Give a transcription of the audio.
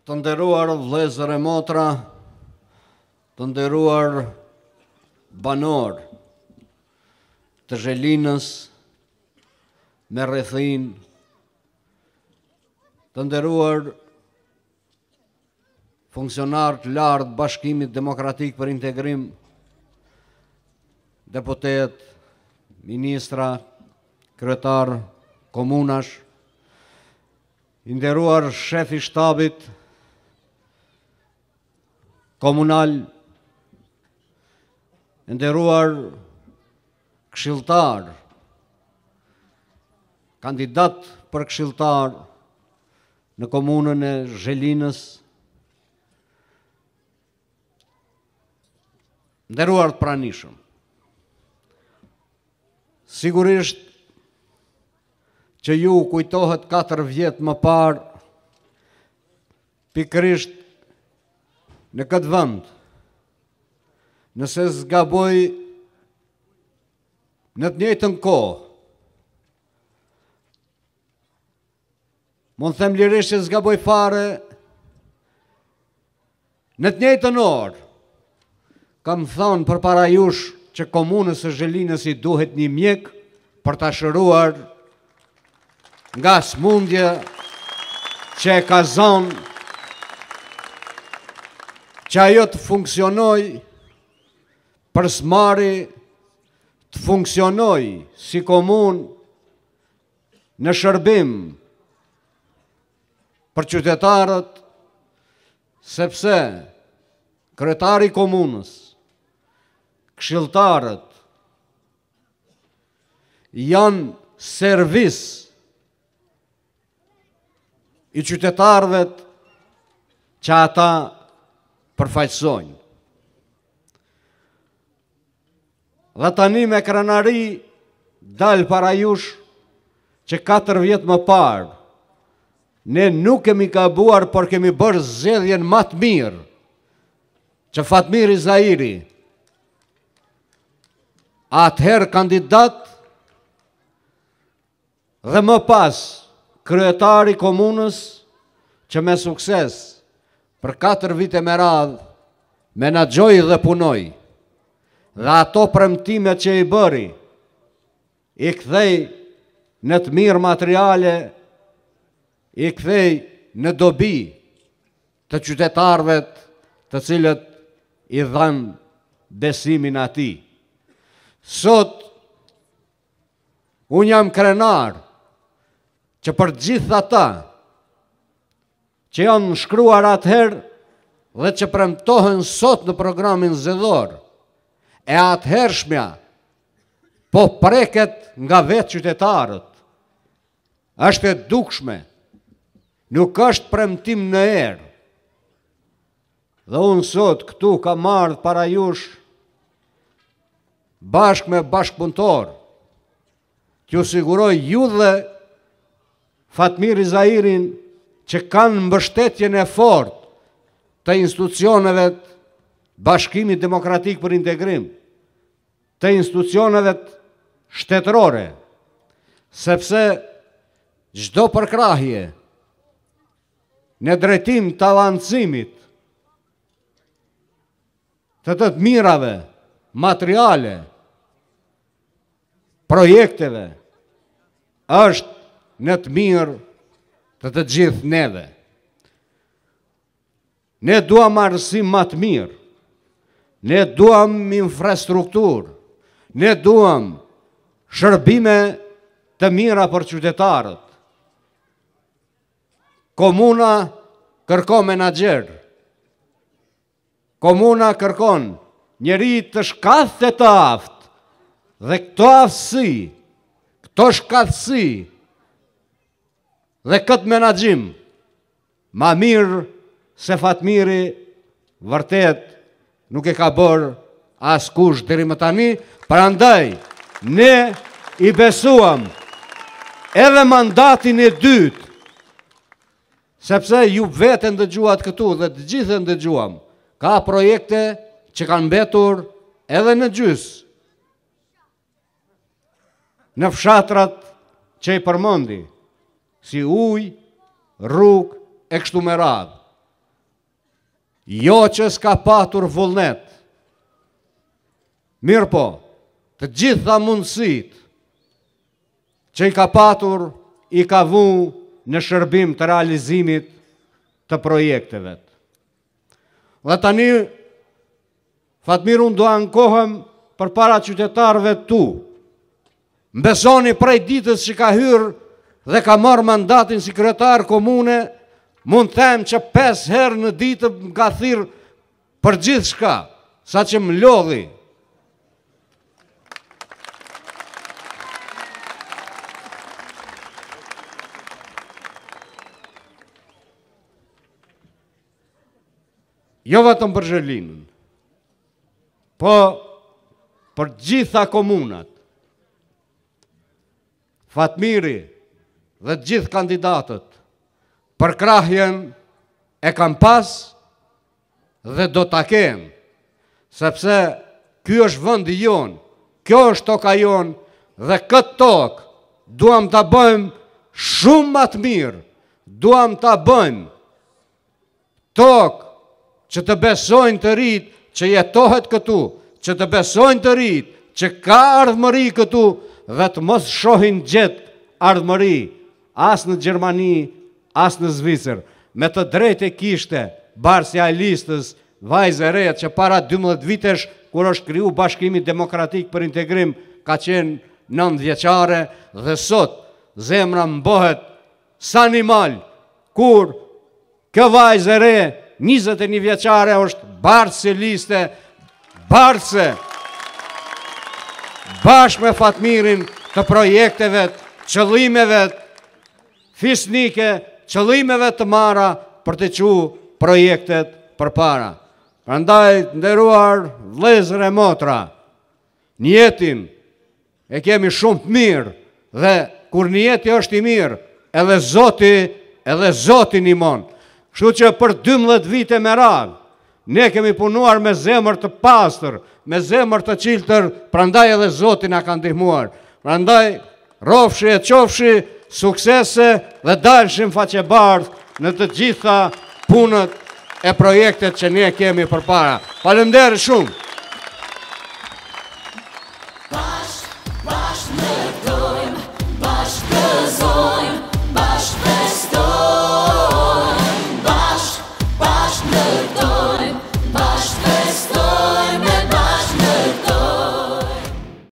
Të nderuar vëllezër e motra, të nderuar banor të Zhelinës me rrethin, të nderuar funksionar të lartë Bashkimit Demokratik për Integrim, deputet, ministra, kryetar komunash, i nderuar shefi shtabit komunal, nderuar këshilltar, kandidat për këshilltar në komunën e Zhelinës, nderuar të pranishëm. Sigurisht që ju kujtohet 4 vjet më parë, pikërisht në këtë vend, nëse zgaboj në të njëjtën kohë, mund të them lirisht që zgaboj fare, në të njëjtën orë, kam thënë përpara jush që komunës së Zhelinës i duhet një mjek për ta shëruar nga smundje që e ka zonë, që ajo të funksionoj për smari, të funksionoj si komunë në shërbim për qytetarët, sepse kryetari i komunës, këshilltarët janë servis i qytetarëve që ata përfaqësojnë. Dhe tani me krenari dal para jush që 4 vjet më parë ne nuk kemi gabuar, por kemi bërë zgjedhjen më të mirë që Fatmiri Zairi, atëherë kandidat dhe më pas kryetari komunës, që me sukses për 4 vite me radhë menaxhoi dhe punoi, dhe ato premtime që i bëri, i kthej në të mirë materiale, i kthej në dobi të qytetarëve të cilët i dhanë besimin atij. Sot, unë jam krenar që për gjithë ata që janë shkruar atëherë dhe që premtohen sot në programin zgjedhor, e atëhershmja po preket nga vetë qytetarët, është e dukshme, nuk është premtim në erë. Dhe unë sot këtu kam ardhur para jush bashkë me bashkëpunëtor, t'ju siguroj ju dhe Fatmiri Zairin që kanë mbështetjen e fortë të institucioneve të Bashkimit Demokratik për Integrim, të institucioneve shtetërore, sepse çdo përkrahje në drejtim të avancimit të mirave, materiale, projekteve, është në të mirë të gjithë neve. Ne duam arsim më të mirë, ne duam infrastrukturë, ne duam shërbime të mira për qytetarët. Komuna kërkon menaxher, komuna kërkon njeri të shkathë të aftë, dhe këto aftësi, këto shkathësi dhe këtë menaxhim, ma mirë se Fatmiri vërtet nuk e ka bërë askush deri më tani. Prandaj ne i besuam edhe mandatin e dytë, sepse ju vetë ndëgjuat këtu dhe të gjithë ndëgjuam, ka projekte që kanë mbetur edhe në gjys, në fshatrat që i përmendi, si ujë, rrugë e kështu me radhë. jo që s'ka patur vullnet. Mirë po, të gjitha mundësit që i ka patur, i ka vu në shërbim të realizimit të projekteve. Dhe tani, Fatmir, unë do ankohem për para qytetarëve tu. Mbesoni prej ditës që ka hyrë dhe ka marrë mandatin si kryetar komune, mund them që 5 herë në ditë nga thirë për gjithë shka, sa që më lodhi. Jo vetëm për Zhërlinën, po për gjitha komunat. Fatmiri dhe gjithë kandidatët për krahjen e kam pas dhe do ta kem, sepse ky është vendi jon, kjo është toka jon dhe këtë tokë duam ta bëjmë shumë më të mirë, duam ta bëjmë tokë që të besojnë të rit që jetohet këtu, që të besojnë të rit që ka ardhmëri këtu dhe të mos shohin gjetë ardhmëri as në Gjermani, as në Zvicër. Me të drejtë e kishte Barsja e Listës, vajzë e re që para 12 vitesh kur është kriju Bashkimi Demokratik për Integrim ka qenë 9 vjeçare dhe sot zemra mbohet sa animal kur kjo vajzë e re 21 vjeçare është Barsë e Liste, Barsë bashkë me Fatmirin të projekteve, qëllimeve fisnike, qëllimeve të mara për të qu projektet për para. Prandaj, nderuar vëllezër e motra, njetin e kemi shumë të mirë dhe kur njeti është i mirë, edhe Zoti nimon. Kështu që për 12 vite me radhë, ne kemi punuar me zemër të pastër, me zemër të qiltër, prandaj edhe Zoti na ka ndihmuar. Prandaj, rofshi e qofshi, suksese dhe dalshim faqebardhë në të gjitha punët e projektet që ne kemi përpara. Faleminderit shumë.